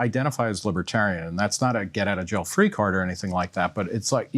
identify as libertarian, and that's not a get out of jail free card or anything like that, but it's like,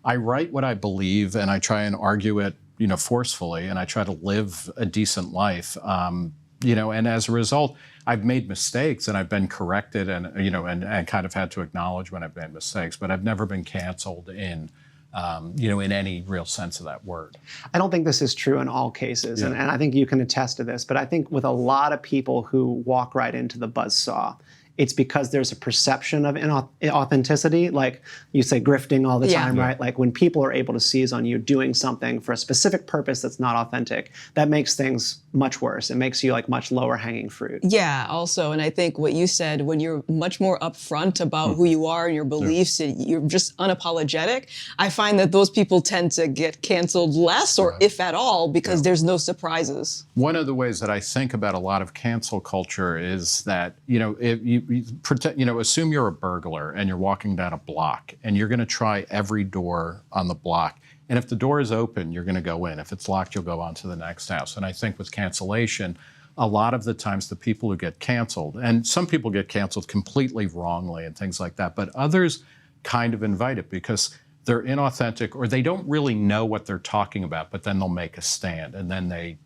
I write what I believe and I try and argue it, forcefully, and I try to live a decent life, and as a result, I've made mistakes and I've been corrected and, and kind of had to acknowledge when I've made mistakes, but I've never been canceled in any real sense of that word. I don't think this is true in all cases, and I think you can attest to this, but I think with a lot of people who walk right into the buzzsaw, it's because there's a perception of inauthenticity, like you say grifting all the time, right? Like when people are able to seize on you doing something for a specific purpose that's not authentic, that makes things much worse. It makes you like much lower hanging fruit. Yeah, also, and I think what you said, when you're much more upfront about who you are and your beliefs, and you're just unapologetic, I find that those people tend to get canceled less, or if at all, because there's no surprises. One of the ways that I think about a lot of cancel culture is that, if you pretend, assume you're a burglar and you're walking down a block and you're going to try every door on the block. And if the door is open, you're going to go in. If it's locked, you'll go on to the next house. And I think with cancellation, a lot of the times the people who get canceled, and some people get canceled completely wrongly and things like that, but others kind of invite it because they're inauthentic or they don't really know what they're talking about, but then they'll make a stand and then they,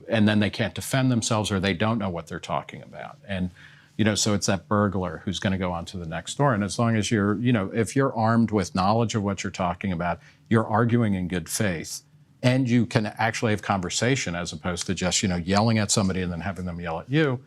and then they can't defend themselves or they don't know what they're talking about. And so it's that burglar who's going to go on to the next door. And as long as you're, if you're armed with knowledge of what you're talking about, you're arguing in good faith, and you can actually have conversation as opposed to just, yelling at somebody and then having them yell at you,